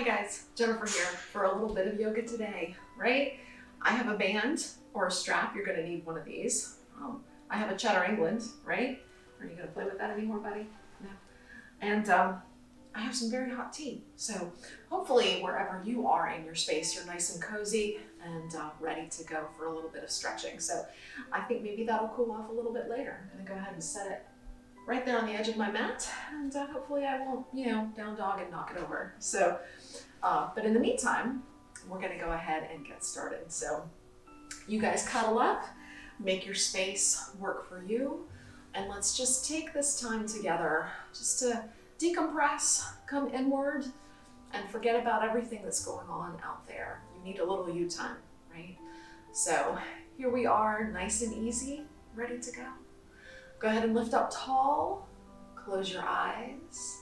Hi guys, Jennifer here for a little bit of yoga today, right? I have a band or a strap. You're gonna need one of these. I have a Cheddar England, right? Are you gonna play with that anymore, buddy? No. And I have some very hot tea. So hopefully wherever you are in your space, you're nice and cozy and ready to go for a little bit of stretching. So I think maybe that'll cool off a little bit later. I'm gonna go ahead and set it right there on the edge of my mat, and hopefully I won't, down dog and knock it over. So, but in the meantime, we're gonna go ahead and get started. So you guys cuddle up, make your space work for you, and let's just take this time together just to decompress, come inward, and forget about everything that's going on out there. You need a little you time, right? So here we are, nice and easy, ready to go. Go ahead and lift up tall, close your eyes,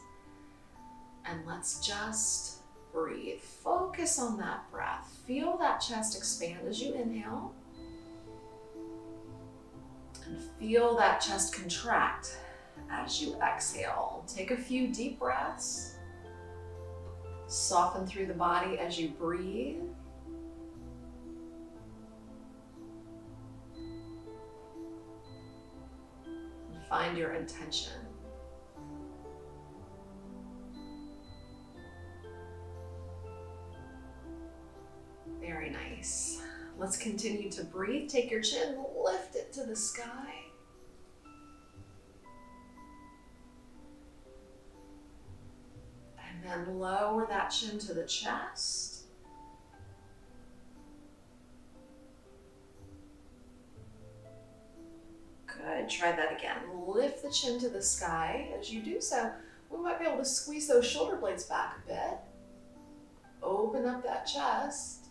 and let's just breathe. Focus on that breath. Feel that chest expand as you inhale, and feel that chest contract as you exhale. Take a few deep breaths. Soften through the body as you breathe. Find your intention. Very nice. Let's continue to breathe. Take your chin, lift it to the sky. And then lower that chin to the chest. Good, try that again. Lift the chin to the sky. As you do so, we might be able to squeeze those shoulder blades back a bit. Open up that chest.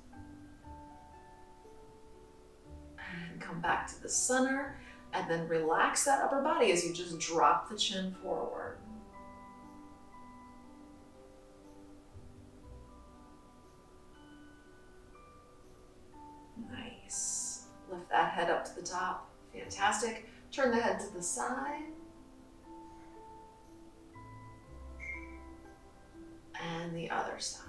And come back to the center. And then relax that upper body as you just drop the chin forward. Nice. Lift that head up to the top. Fantastic. Turn the head to the side. And the other side.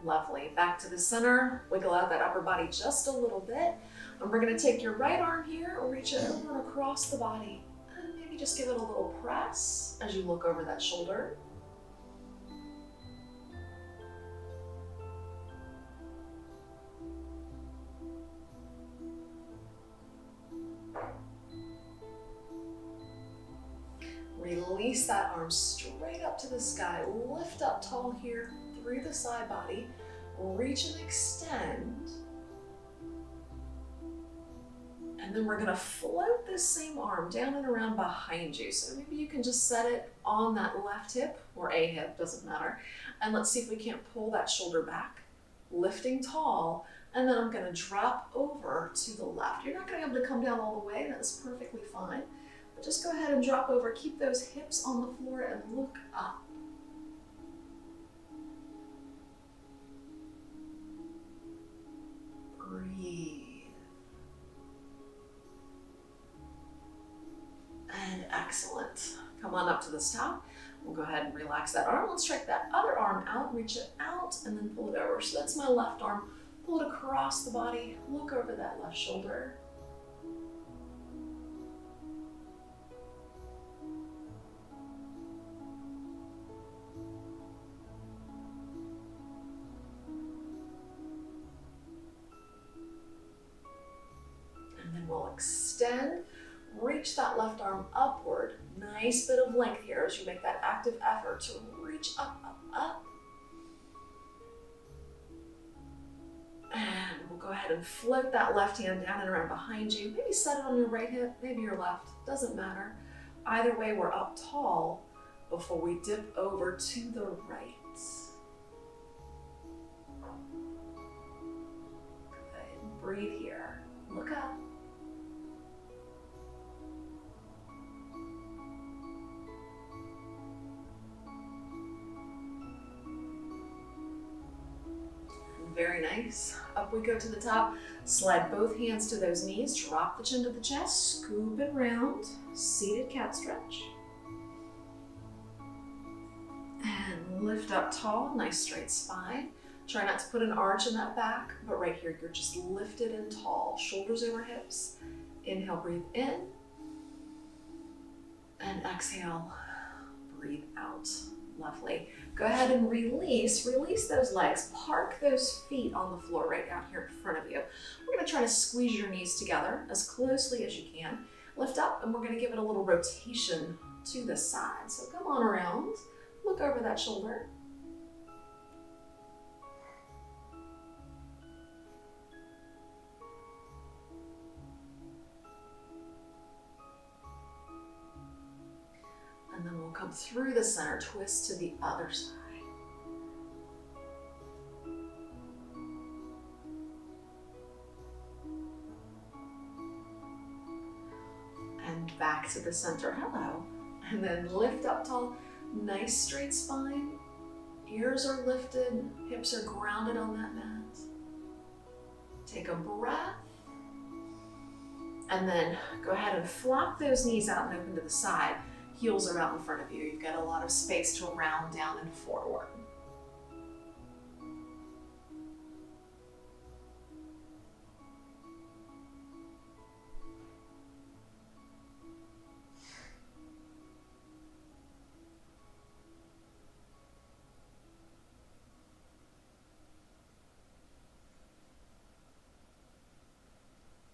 Lovely. Back to the center. Wiggle out that upper body just a little bit. And we're going to take your right arm here, reach it over and across the body. And maybe just give it a little press as you look over that shoulder. Release that arm straight up to the sky. Lift up tall here through the side body. Reach and extend. And then we're going to float this same arm down and around behind you. So maybe you can just set it on that left hip or a hip, doesn't matter. And let's see if we can't pull that shoulder back, lifting tall. And then I'm going to drop over to the left. You're not going to be able to come down all the way. That's perfectly fine. But just go ahead and drop over. Keep those hips on the floor and look up. Breathe. And excellent. Come on up to the top. We'll go ahead and relax that arm. Let's strike that other arm out, reach it out, and then pull it over. So that's my left arm. Pull it across the body. Look over that left shoulder. We'll extend, reach that left arm upward. Nice bit of length here as you make that active effort to reach up, up, up. And we'll go ahead and float that left hand down and around behind you. Maybe set it on your right hip, maybe your left, doesn't matter. Either way, we're up tall before we dip over to the right. Good, breathe here, look up. Very nice. Up we go to the top. Slide both hands to those knees. Drop the chin to the chest. Scoop it round. Seated cat stretch. Lift up tall, nice straight spine. Try not to put an arch in that back, but right here, you're just lifted and tall. Shoulders over hips. Inhale, breathe in. And exhale, breathe out. Lovely. Go ahead and release those legs. Park those feet on the floor right out here in front of you. We're gonna try to squeeze your knees together as closely as you can. Lift up, and we're gonna give it a little rotation to the side. So come on around, look over that shoulder. And then we'll come through the center, twist to the other side. And back to the center, hello. And then lift up tall, nice straight spine. Ears are lifted, hips are grounded on that mat. Take a breath. And then go ahead and flop those knees out and open to the side. Heels are out in front of you. You've got a lot of space to round down and forward.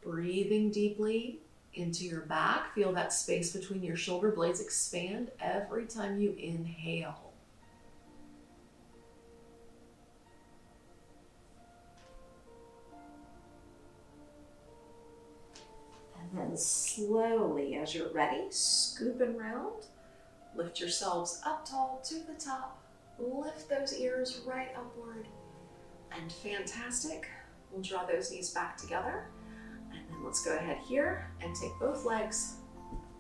Breathing deeply into your back. Feel that space between your shoulder blades expand every time you inhale. And then slowly, as you're ready, scoop and round. Lift yourselves up tall to the top. Lift those ears right upward. And fantastic. We'll draw those knees back together. And then let's go ahead here and take both legs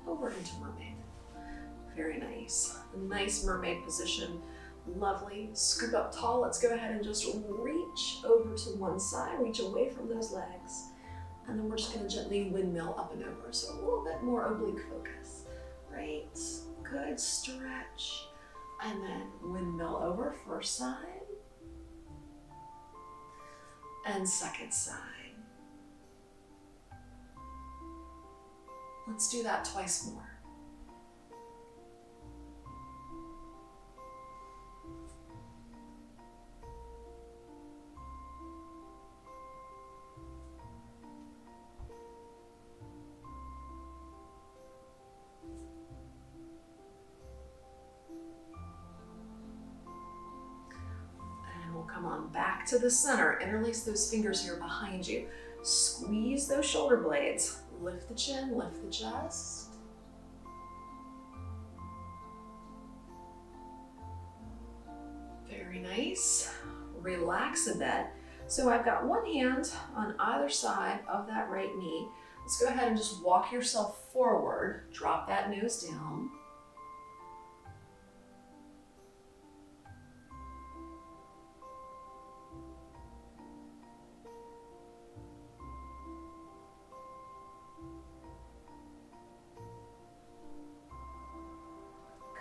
over into mermaid. Very nice. Nice mermaid position. Lovely. Scoop up tall. Let's go ahead and just reach over to one side. Reach away from those legs. And then we're just going to gently windmill up and over. So a little bit more oblique focus. Right. Good stretch. And then windmill over first side. And second side. Let's do that twice more. And we'll come on back to the center. Interlace those fingers here behind you. Squeeze those shoulder blades. Lift the chin, lift the chest. Very nice. Relax a bit. So I've got one hand on either side of that right knee. Let's go ahead and just walk yourself forward. Drop that nose down.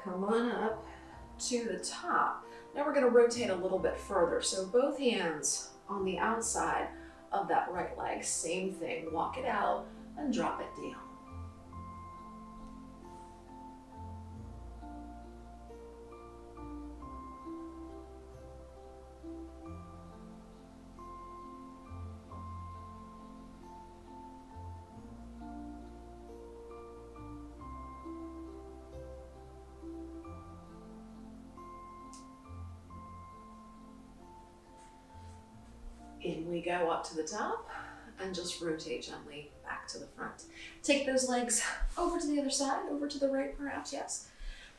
Come on up to the top. Now we're going to rotate a little bit further. So both hands on the outside of that right leg. Same thing. Walk it out and drop it down. In we go up to the top and just rotate gently back to the front. Take those legs over to the other side, over to the right perhaps, yes.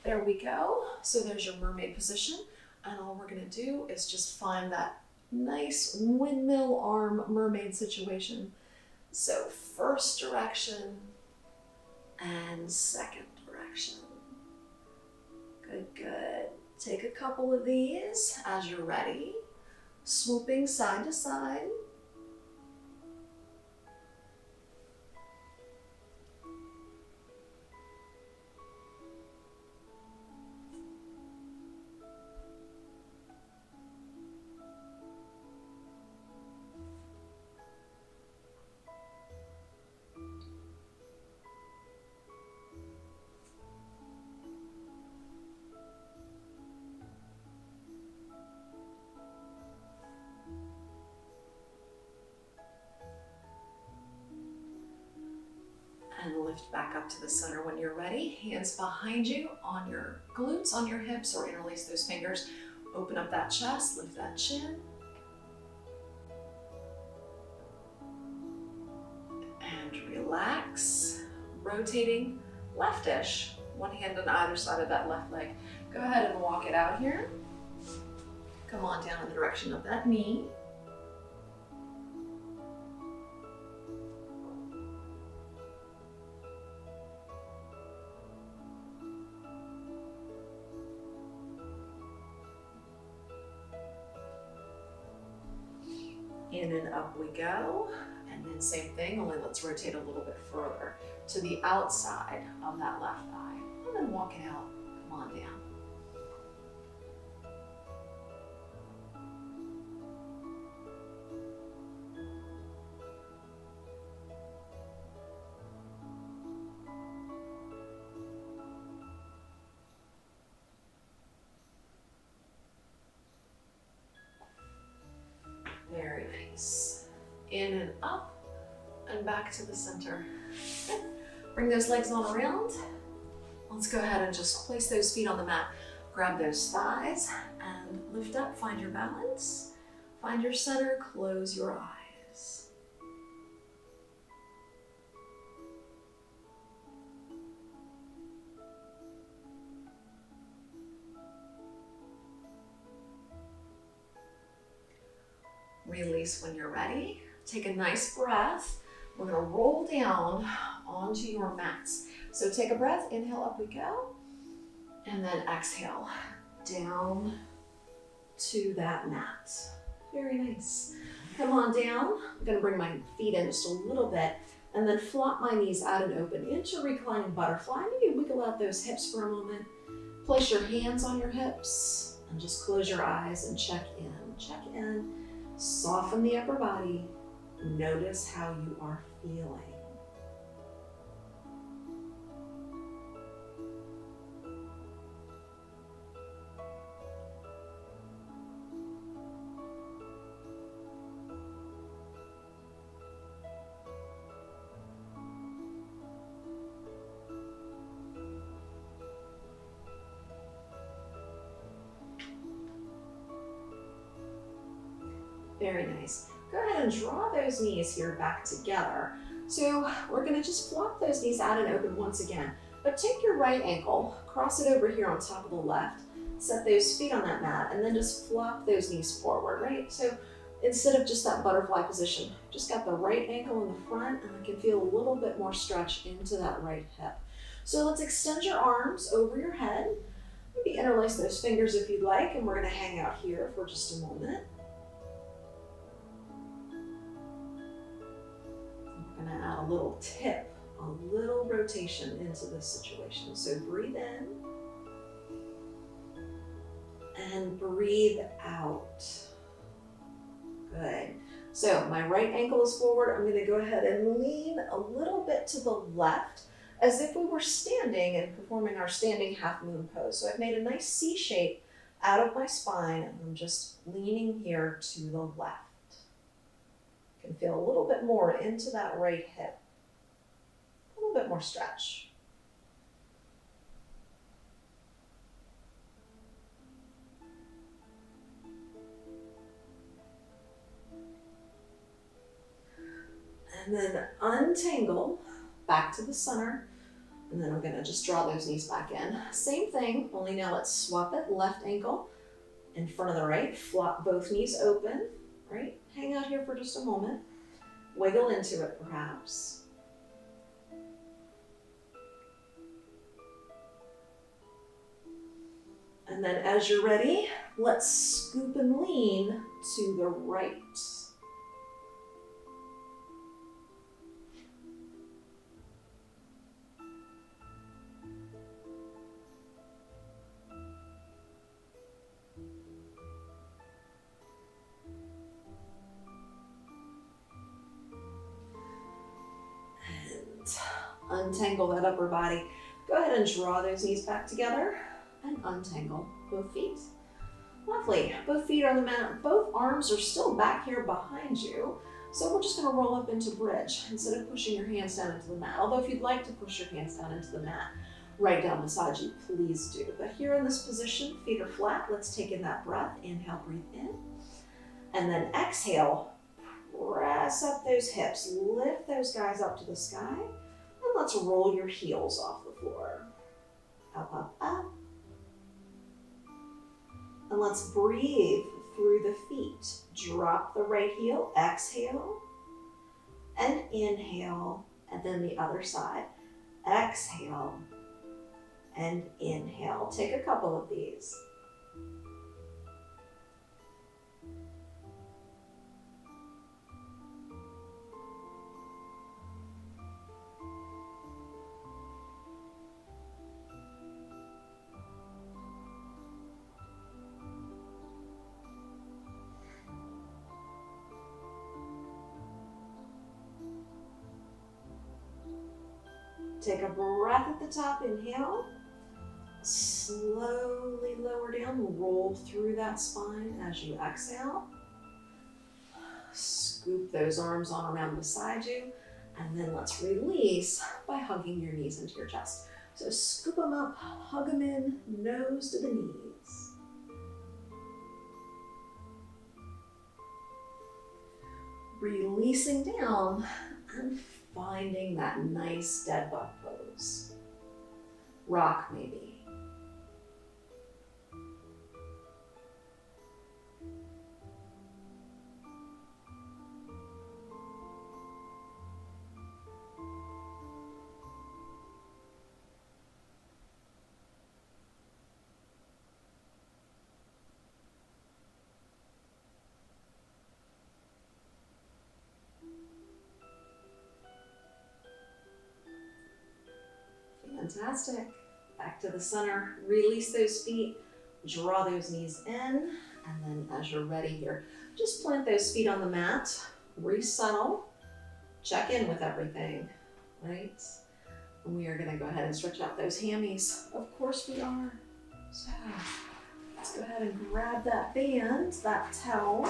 There we go. So there's your mermaid position. And all we're gonna do is just find that nice windmill arm mermaid situation. So first direction and second direction. Good, good. Take a couple of these as you're ready. Swooping side to side. lift back up to the center when you're ready. Hands behind you on your glutes, on your hips, or interlace those fingers. Open up that chest, lift that chin. And relax. Rotating leftish. One hand on either side of that left leg. Go ahead and walk it out here. Come on down in the direction of that knee. In and up we go. And then same thing, only let's rotate a little bit further to the outside of that left thigh. And then walk it out. Come on down. Very nice. In and up and back to the center. Bring those legs on around. Let's go ahead and just place those feet on the mat. Grab those thighs and lift up. Find your balance. Find your center. Close your eyes. Release when you're ready. Take a nice breath. We're gonna roll down onto your mats. So take a breath, inhale, up we go. And then exhale, down to that mat. Very nice. Come on down. I'm gonna bring my feet in just a little bit and then flop my knees out and open into reclining butterfly. Maybe wiggle out those hips for a moment. Place your hands on your hips and just close your eyes and check in. Check in. Soften the upper body. Notice how you are feeling. Very nice. Go ahead and draw those knees here back together. So we're gonna just flop those knees out and open once again. But take your right ankle, cross it over here on top of the left, set those feet on that mat, and then just flop those knees forward, right? So instead of just that butterfly position, just got the right ankle in the front, and I can feel a little bit more stretch into that right hip. So let's extend your arms over your head. Maybe interlace those fingers if you'd like, and we're gonna hang out here for just a moment. I'm gonna add a little tip, a little rotation into this situation. So breathe in and breathe out. Good. So my right ankle is forward. I'm gonna go ahead and lean a little bit to the left as if we were standing and performing our standing half moon pose. So I've made a nice C shape out of my spine and I'm just leaning here to the left. Can feel a little bit more into that right hip. A little bit more stretch. And then untangle back to the center. And then I'm gonna just draw those knees back in. Same thing, only now let's swap it. Left ankle in front of the right. Flop both knees open, right? Hang out here for just a moment. Wiggle into it perhaps. And then as you're ready, let's scoop and lean to the right. Untangle that upper body. Go ahead and draw those knees back together and untangle both feet. Lovely. Both feet are on the mat. Both arms are still back here behind you. So we're just gonna roll up into bridge instead of pushing your hands down into the mat. Although if you'd like to push your hands down into the mat, right down beside you, please do. But here in this position, feet are flat. Let's take in that breath. Inhale, breathe in. And then exhale, press up those hips. Lift those guys up to the sky. And let's roll your heels off the floor. Up, up, up. And let's breathe through the feet. Drop the right heel, exhale, and inhale, and then the other side. Exhale, and inhale. Take a couple of these. Take a breath at the top, inhale. Slowly lower down, roll through that spine as you exhale. Scoop those arms on around beside you, and then let's release by hugging your knees into your chest. So scoop them up, hug them in, nose to the knees. Releasing down and finding that nice dead bug pose. Rock maybe. Fantastic. Back to the center. Release those feet. Draw those knees in. And then as you're ready here, just plant those feet on the mat. Resettle. Check in with everything, right? And we are going to go ahead and stretch out those hammies. Of course we are. So let's go ahead and grab that band, that towel.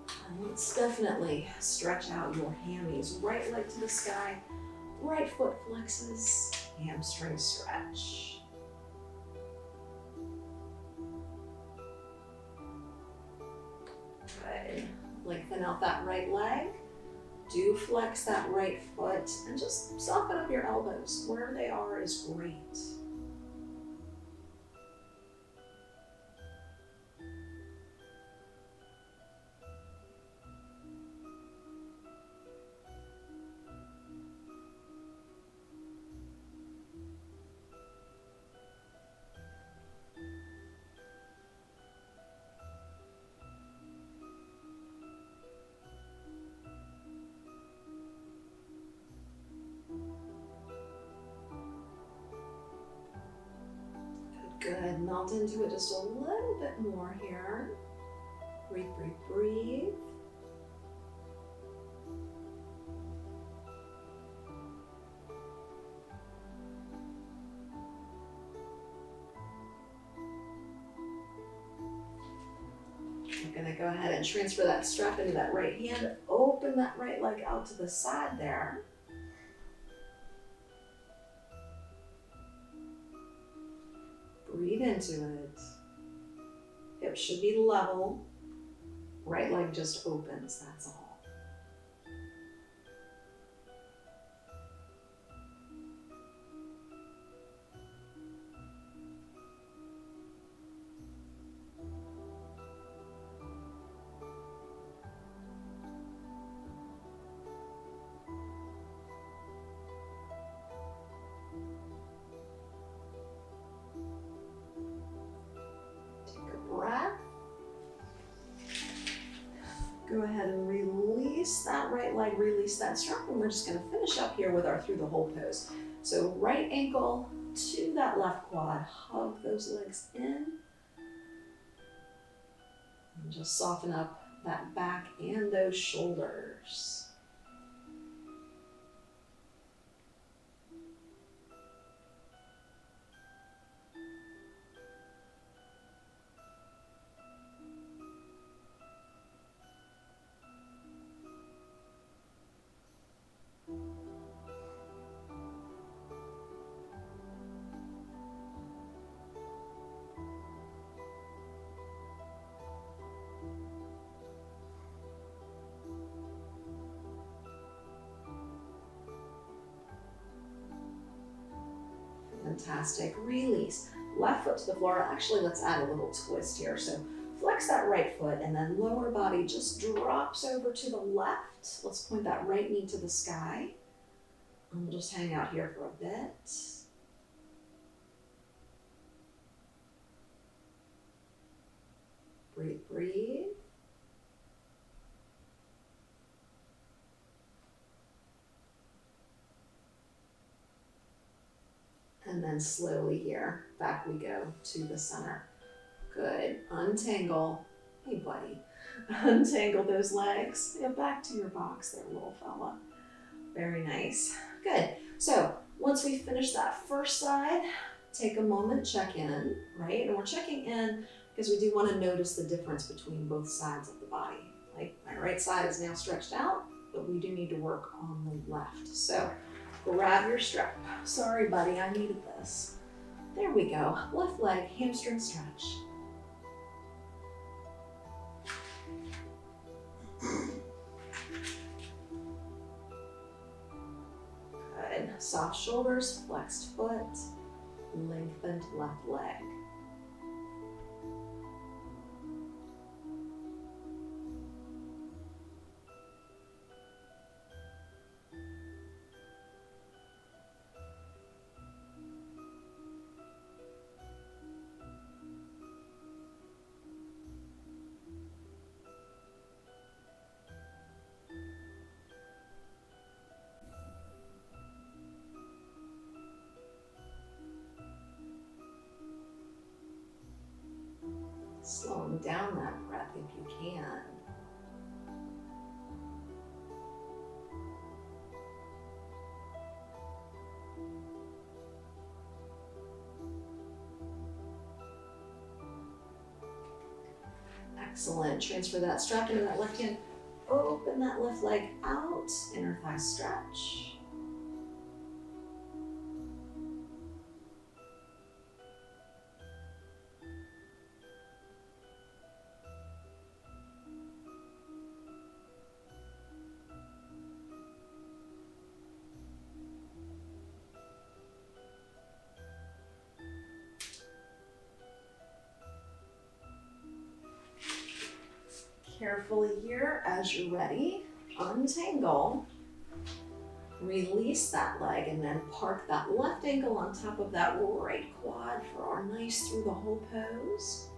And let's definitely stretch out your hammies. Right leg to the sky. Right foot flexes. Hamstring stretch. Good. Lengthen out that right leg. Do flex that right foot and just soften up your elbows. Wherever they are is great. Good, melt into it just a little bit more here. Breathe, breathe, breathe. We're gonna go ahead and transfer that strap into that right hand. Open that right leg out to the side there. Breathe into it. Hips should be level. Right leg just opens, that's all. Go ahead and release that right leg, release that strap, and we're just going to finish up here with our through the hole pose. So right ankle to that left quad, hug those legs in, and just soften up that back and those shoulders. Fantastic. Release. Left foot to the floor. Actually, let's add a little twist here. So flex that right foot and then lower body just drops over to the left. Let's point that right knee to the sky. And we'll just hang out here for a bit. Breathe, breathe. And then slowly here, back we go to the center. Good. Untangle. Hey, buddy. Untangle those legs. Yeah, back to your box there, little fella. Very nice. Good. So once we finish that first side, take a moment, check in, right? And we're checking in because we do want to notice the difference between both sides of the body. Like my right side is now stretched out, but we do need to work on the left. So grab your strap. Sorry, buddy, I needed this. There we go. Left leg, hamstring stretch. Good. Soft shoulders, flexed foot, lengthened left leg. Slowing down that breath if you can. Excellent. Transfer that strap into that left hand. Open that left leg out. Inner thigh stretch. Carefully here, as you're ready, untangle, release that leg, and then park that left ankle on top of that right quad for our nice through the whole pose.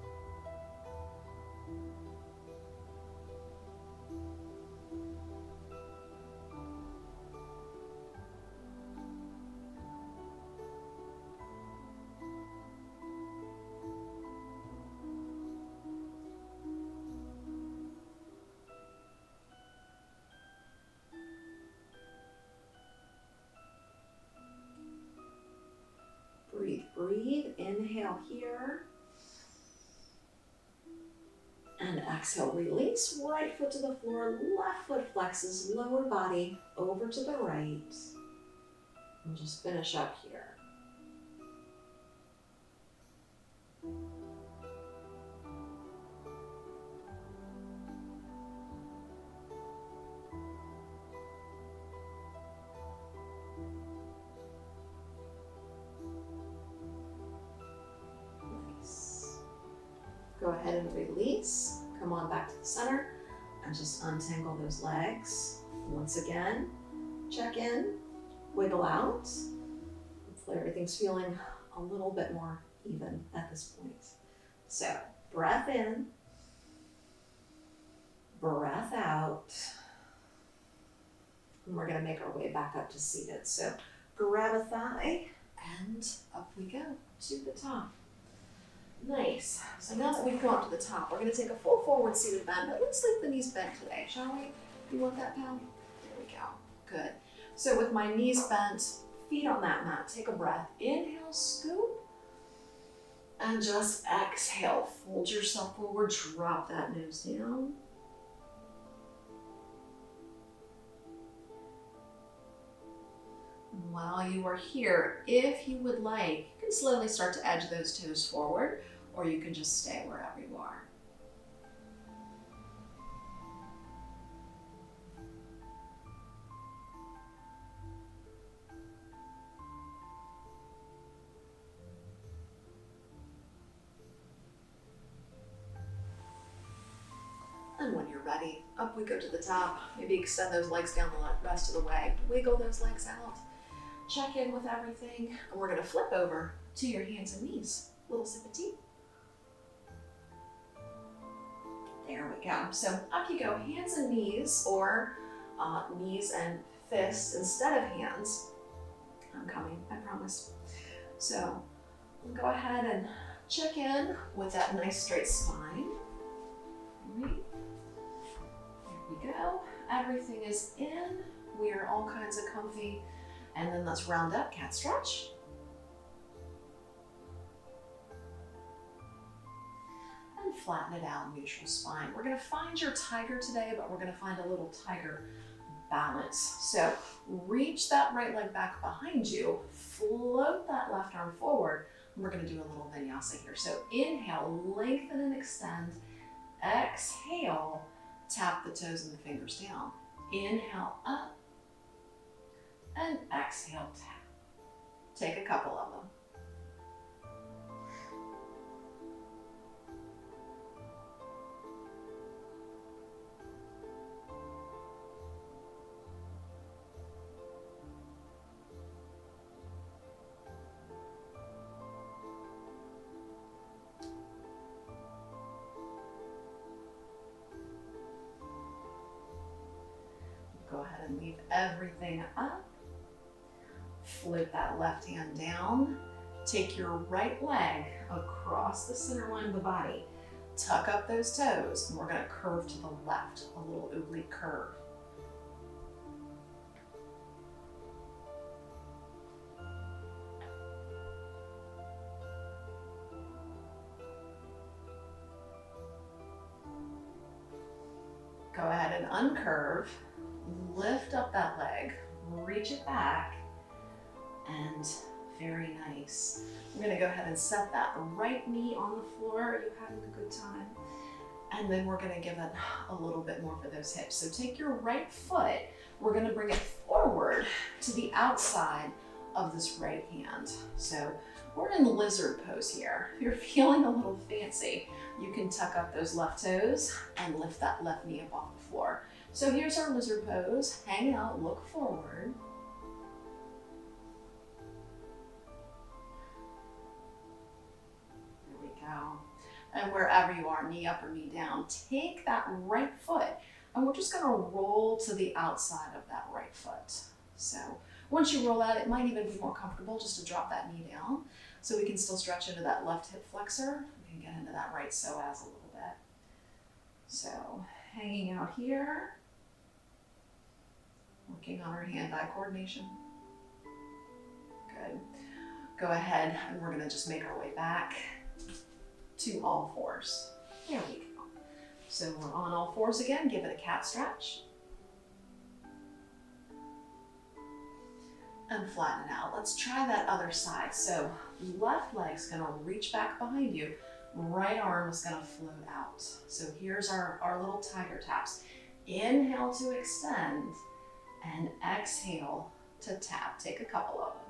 Breathe, breathe. Inhale here. And exhale, release. Right foot to the floor, left foot flexes, lower body over to the right. And just finish up here. Go ahead and release. Come on back to the center and just untangle those legs. Once again, check in, wiggle out. Hopefully everything's feeling a little bit more even at this point. So breath in, breath out. And we're gonna make our way back up to seated. So grab a thigh and up we go to the top. Nice. So now that we've come up to the top, we're going to take a full forward seated bend, but let's leave the knees bent today, shall we? You want that, pal? There we go. Good. So with my knees bent, feet on that mat, take a breath. Inhale, scoop. And just exhale. Fold yourself forward, drop that nose down. While you are here, if you would like, you can slowly start to edge those toes forward, or you can just stay wherever you are. when you're ready, up we go to the top. Maybe extend those legs down the rest of the way. Wiggle those legs out. Check in with everything. And we're gonna flip over to your hands and knees. Little sip of tea. There we go. So up you go, hands and knees, or knees and fists instead of hands. I'm coming, I promise. So we'll go ahead and check in with that nice straight spine. Right. There we go. Everything is in. We are all kinds of comfy. And then let's round up, cat stretch. And flatten it out, neutral spine. We're gonna find your tiger today, but we're gonna find a little tiger balance. So reach that right leg back behind you, float that left arm forward, and we're gonna do a little vinyasa here. So inhale, lengthen and extend. Exhale, tap the toes and the fingers down. Inhale up, and exhale, tap. Take a couple of them. Go ahead and leave everything up. Float that left hand down. Take your right leg across the center line of the body. Tuck up those toes, and we're gonna curve to the left, a little oblique curve. Go ahead and uncurve. Lift up that leg, reach it back, and very nice. We're gonna go ahead and set that right knee on the floor. Are you having a good time? And then we're gonna give it a little bit more for those hips. So take your right foot, we're gonna bring it forward to the outside of this right hand. So we're in lizard pose here. If you're feeling a little fancy, you can tuck up those left toes and lift that left knee up off the floor. So here's our lizard pose. Hang out, look forward. There we go. And wherever you are, knee up or knee down, take that right foot and we're just gonna roll to the outside of that right foot. So once you roll out, it might even be more comfortable just to drop that knee down so we can still stretch into that left hip flexor. We can get into that right psoas a little bit. So hanging out here. Working on our hand-eye coordination. Good. Go ahead and we're gonna just make our way back to all fours. There we go. So we're on all fours again. Give it a cat stretch. And flatten it out. Let's try that other side. So left leg's gonna reach back behind you. Right arm is gonna float out. So here's our little tiger taps. Inhale to extend. And exhale to tap. Take a couple of them.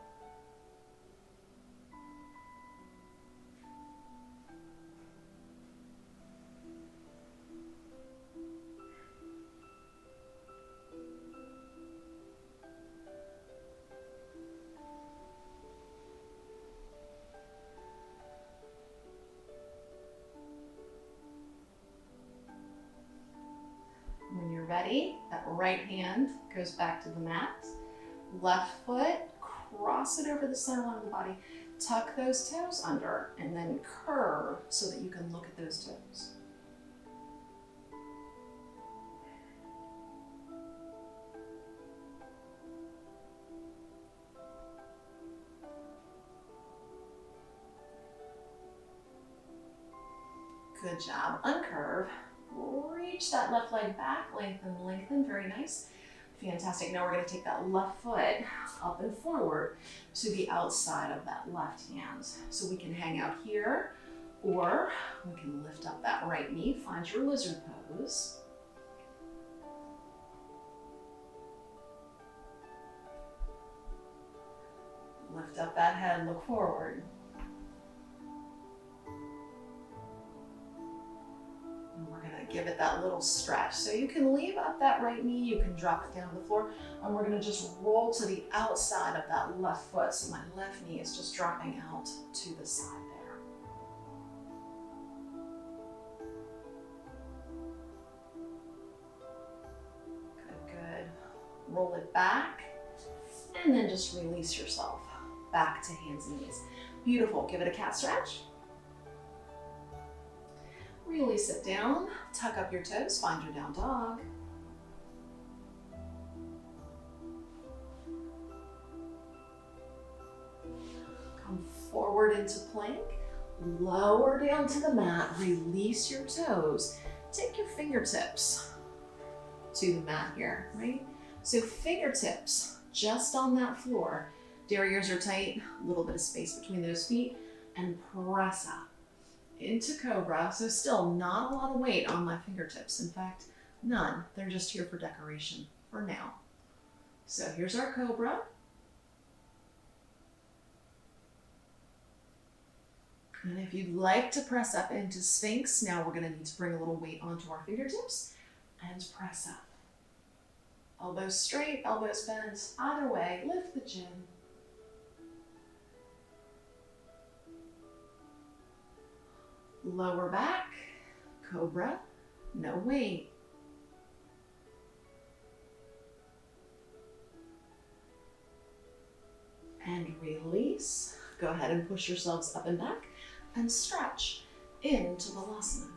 When you're ready, that right hand goes back to the mat. Left foot, cross it over the center line of the body. Tuck those toes under and then curve so that you can look at those toes. Good job. Uncurve. Reach that left leg back, lengthen, lengthen, very nice. Fantastic. Now we're going to take that left foot up and forward to the outside of that left hand. So we can hang out here, or we can lift up that right knee, find your lizard pose. Lift up that head, look forward. And we're gonna give it that little stretch. So you can leave up that right knee, you can drop it down to the floor, and we're gonna just roll to the outside of that left foot. So my left knee is just dropping out to the side there. Good, good. Roll it back, and then just release yourself back to hands and knees. Beautiful, give it a cat stretch. Release it down, tuck up your toes, find your down dog. Come forward into plank, lower down to the mat, release your toes. Take your fingertips to the mat here, right? So fingertips just on that floor. Derrieres are tight, a little bit of space between those feet, and press up into cobra. So still not a lot of weight on my fingertips. In fact, none. They're just here for decoration for now. So here's our cobra. And if you'd like to press up into Sphinx, now we're gonna need to bring a little weight onto our fingertips and press up. Elbows straight, elbows bent, either way, lift the chin. Lower back, cobra, no weight. And release. Go ahead and push yourselves up and back and stretch into Balasana.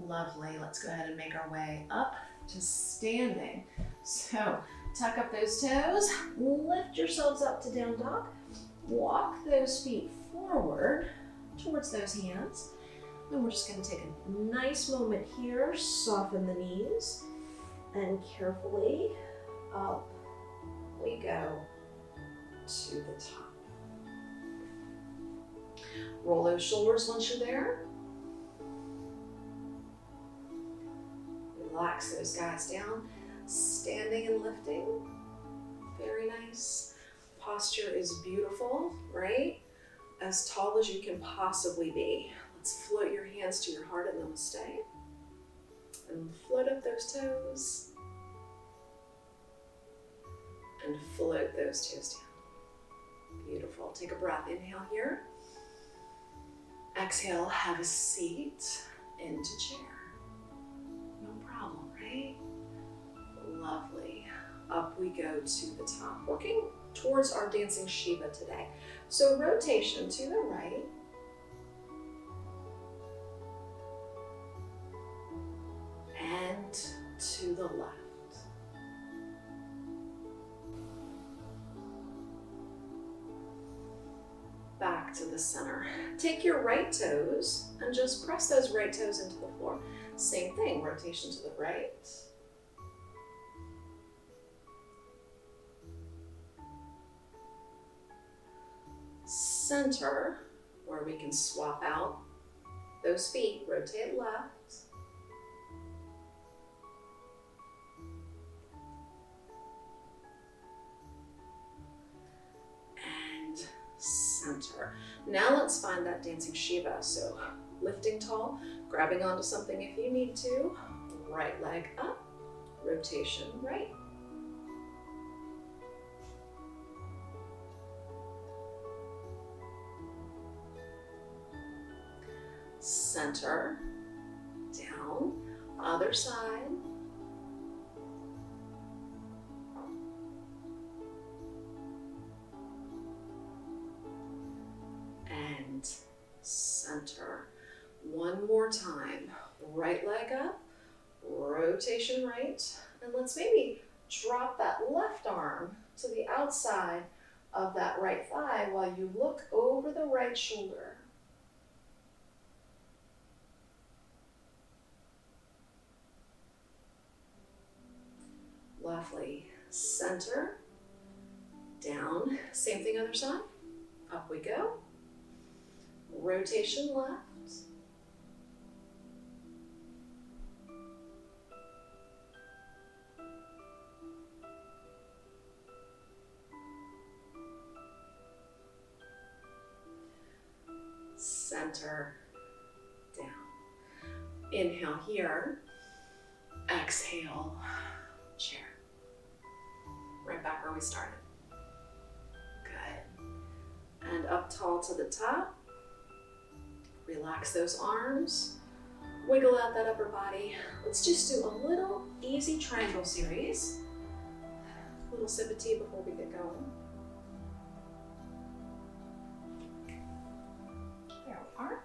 Lovely. Let's go ahead and make our way up to standing. So tuck up those toes, lift yourselves up to down dog, walk those feet forward towards those hands. And we're just going to take a nice moment here, soften the knees, and carefully up we go to the top. Roll those shoulders once you're there. Relax those guys down, standing and lifting. Very nice. Posture is beautiful, right? As tall as you can possibly be. Let's float your hands to your heart and namaste. And float up those toes. And float those toes down. Beautiful. Take a breath. Inhale here. Exhale, have a seat into chair. No problem, right? Lovely. Up we go to the top, working towards our dancing Shiva today. So rotation to the right. And to the left. Back to the center. Take your right toes and just press those right toes into the floor. Same thing, rotation to the right. Center, where we can swap out those feet, rotate left. And center. Now let's find that dancing Shiva. So lifting tall, grabbing onto something if you need to. Right leg up, rotation right. Center, down, other side. And center. One more time. Right leg up, rotation right. And let's maybe drop that left arm to the outside of that right thigh while you look over the right shoulder. Lovely. Center, down, same thing other side, up we go. Rotation left. Center, down. Inhale here. Exhale, chair. Right back where we started. Good. And up tall to the top. Relax those arms. Wiggle out that upper body. Let's just do a little easy triangle series. A little sip of tea before we get going. There we are.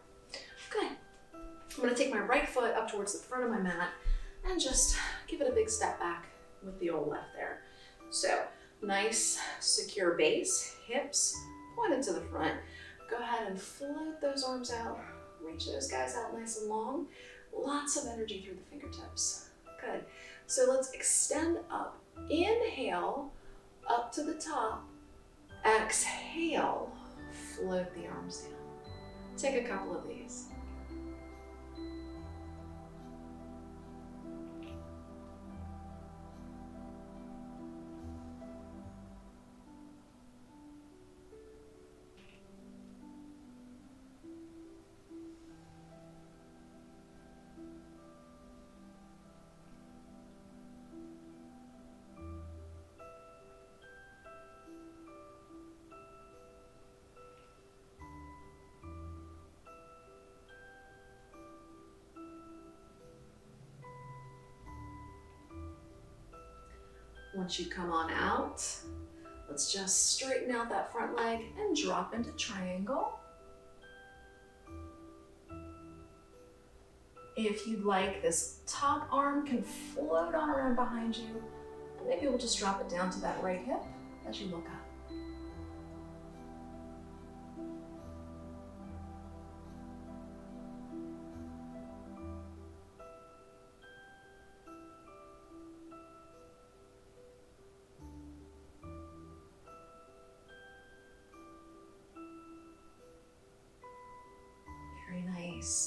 Good. I'm gonna take my right foot up towards the front of my mat and just give it a big step back with the old left there. So, nice, secure base, hips pointed to the front. Go ahead and float those arms out. Reach those guys out nice and long. Lots of energy through the fingertips. Good. So let's extend up. Inhale, up to the top. Exhale, float the arms down. Take a couple of these. Once you come on out, let's just straighten out that front leg and drop into triangle. If you'd like, this top arm can float on around behind you. And maybe we'll just drop it down to that right hip as you look up.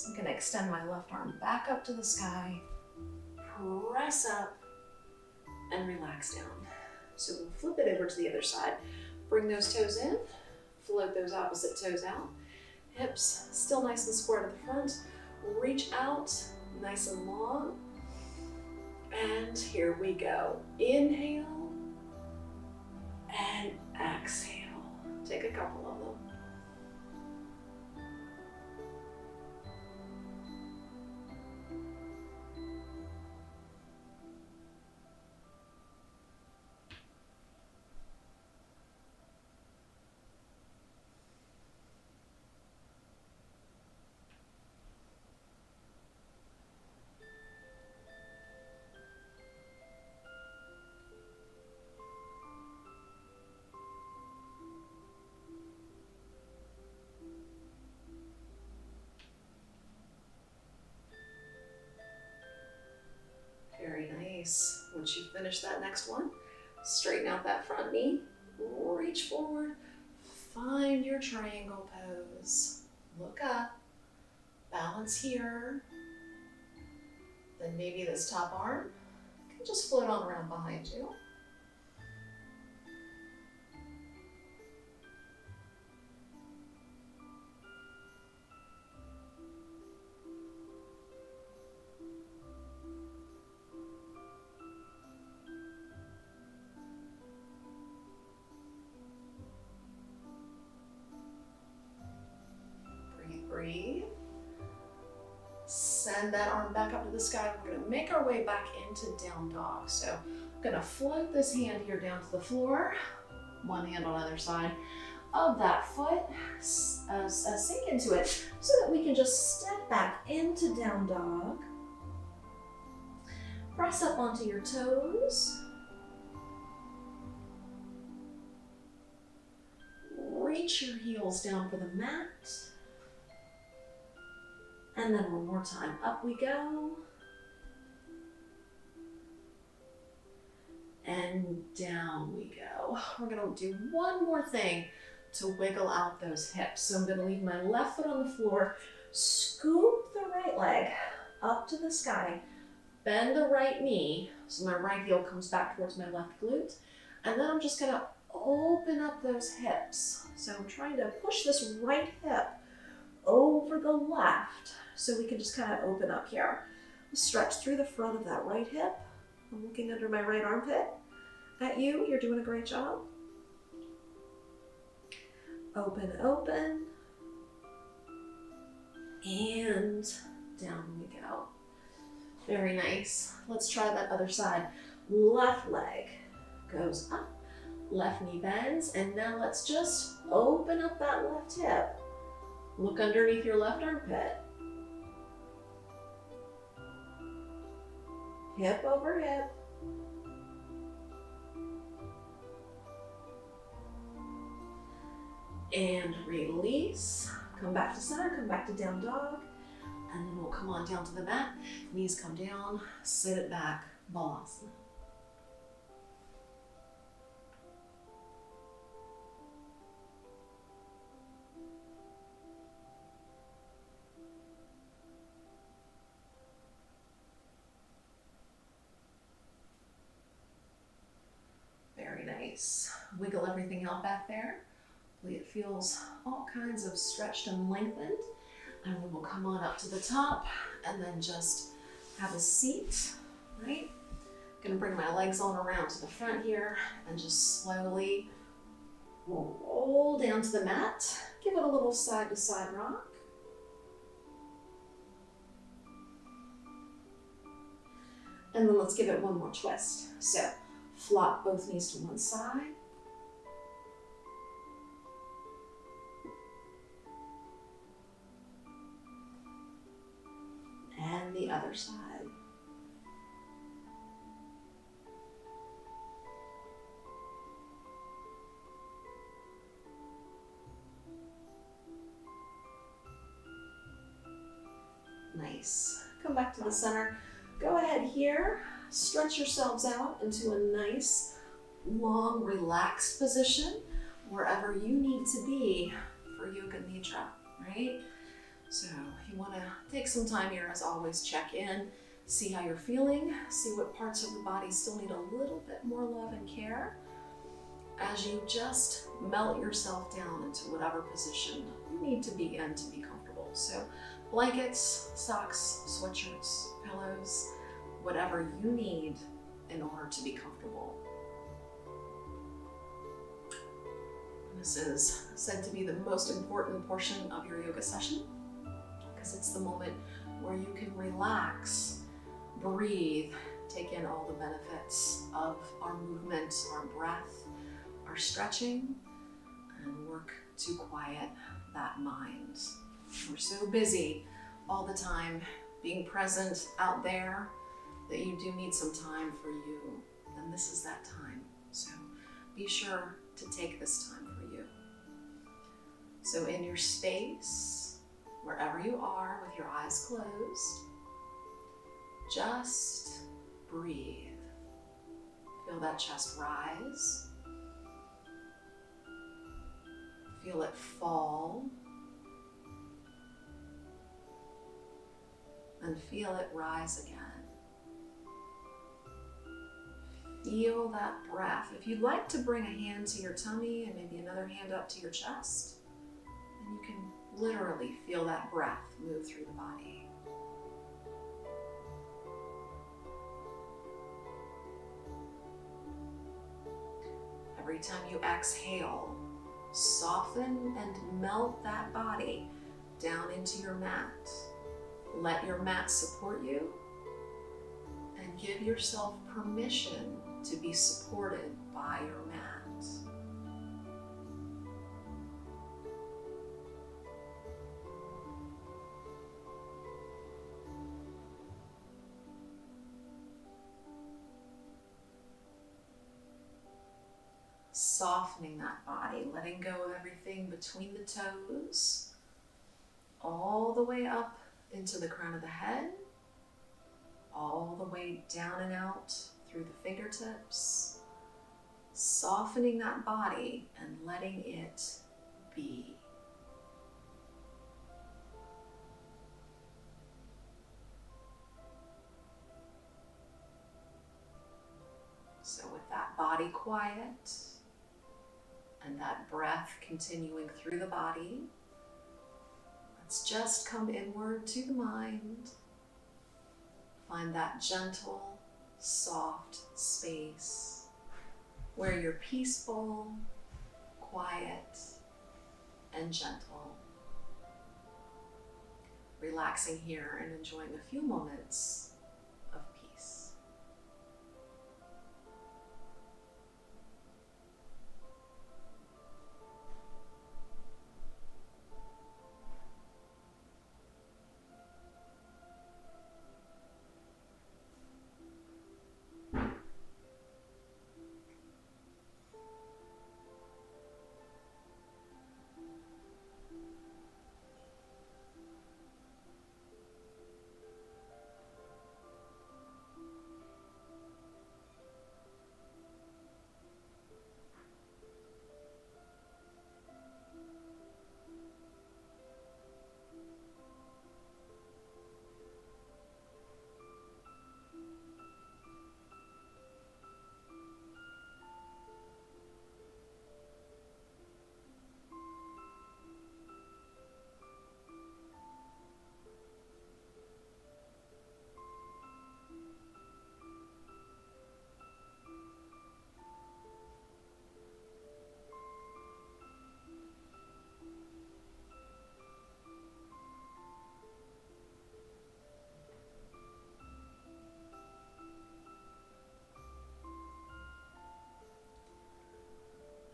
I'm going to extend my left arm back up to the sky, press up, and relax down. So we'll flip it over to the other side. Bring those toes in, float those opposite toes out. Hips still nice and square to the front. Reach out, nice and long. And here we go. Inhale and exhale. Take a couple of them. Very nice. Once you finish that next one, straighten out that front knee, reach forward, find your triangle pose. Look up, balance here. Then maybe this top arm can just float on around behind you. Breathe. Send that arm back up to the sky. We're going to make our way back into down dog. So I'm going to float this hand here down to the floor. One hand on either side of that foot. Sink into it so that we can just step back into down dog. Press up onto your toes. Reach your heels down for the mat. And then one more time, up we go. And down we go. We're gonna do one more thing to wiggle out those hips. So I'm gonna leave my left foot on the floor, scoop the right leg up to the sky, bend the right knee so my right heel comes back towards my left glute, and then I'm just gonna open up those hips. So I'm trying to push this right hip over the left so we can just kind of open up here. Stretch through the front of that right hip. I'm looking under my right armpit at you. You're doing a great job. Open, open. And down we go. Very nice. Let's try that other side. Left leg goes up, left knee bends, and now let's just open up that left hip. Look underneath your left armpit. Hip over hip. And release. Come back to center, come back to down dog. And then we'll come on down to the mat. Knees come down, sit it back, Balasana. Very nice. Wiggle everything out back there. Hopefully it feels all kinds of stretched and lengthened. And then we'll come on up to the top and then just have a seat, right? Gonna bring my legs on around to the front here and just slowly roll down to the mat. Give it a little side to side rock. And then let's give it one more twist. So flop both knees to one side. And the other side. Nice. Come back to the center. Go ahead here. Stretch yourselves out into a nice, long, relaxed position wherever you need to be for Yoga Nidra, right? So you want to take some time here, as always, check in, see how you're feeling, see what parts of the body still need a little bit more love and care as you just melt yourself down into whatever position you need to be in to be comfortable. So blankets, socks, sweatshirts, pillows, whatever you need in order to be comfortable. This is said to be the most important portion of your yoga session, because it's the moment where you can relax, breathe, take in all the benefits of our movement, our breath, our stretching, and work to quiet that mind. We're so busy all the time being present out there that you do need some time for you, and this is that time. So be sure to take this time for you. So in your space, wherever you are with your eyes closed, just breathe. Feel that chest rise. Feel it fall. And feel it rise again. Feel that breath. If you'd like to bring a hand to your tummy and maybe another hand up to your chest, then you can literally feel that breath move through the body. Every time you exhale, soften and melt that body down into your mat. Let your mat support you and give yourself permission to be supported by your mat. Softening that body, letting go of everything between the toes, all the way up into the crown of the head, all the way down and out through the fingertips, softening that body and letting it be. So with that body quiet and that breath continuing through the body, let's just come inward to the mind. Find that gentle, soft space where you're peaceful, quiet, and gentle. Relaxing here and enjoying a few moments of peace.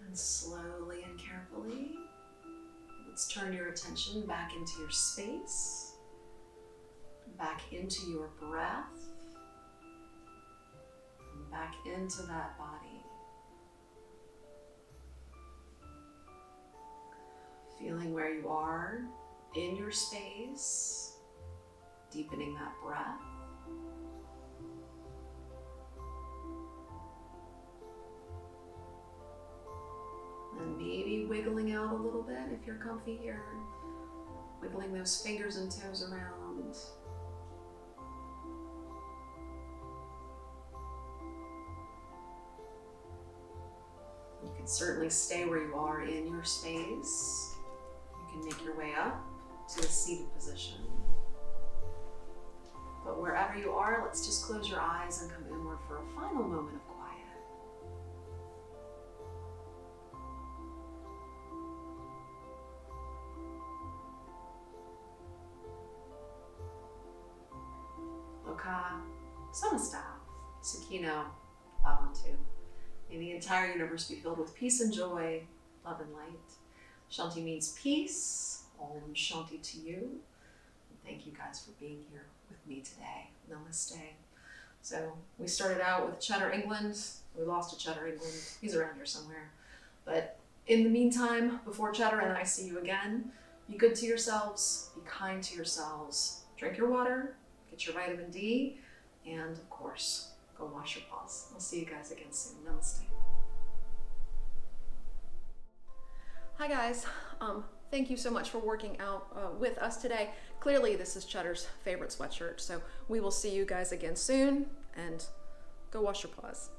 And slowly and carefully, let's turn your attention back into your space, back into your breath, and back into that body. Feeling where you are in your space, deepening that breath. And maybe wiggling out a little bit if you're comfy here. Wiggling those fingers and toes around. You can certainly stay where you are in your space. You can make your way up to a seated position. But wherever you are, let's just close your eyes and come inward for a final moment of quiet. Samasta, Sakino, Bhavantu. May the entire universe be filled with peace and joy, love and light. Shanti means peace. Om Shanti to you. And thank you guys for being here with me today. Namaste. So we started out with Cheddar England. We lost to Cheddar England. He's around here somewhere. But in the meantime, before Cheddar and I see you again, be good to yourselves, be kind to yourselves, drink your water, get your vitamin D, and of course, go wash your paws. I'll see you guys again soon. Namaste. Hi guys. Thank you so much for working out with us today. Clearly this is Cheddar's favorite sweatshirt, so we will see you guys again soon, and go wash your paws.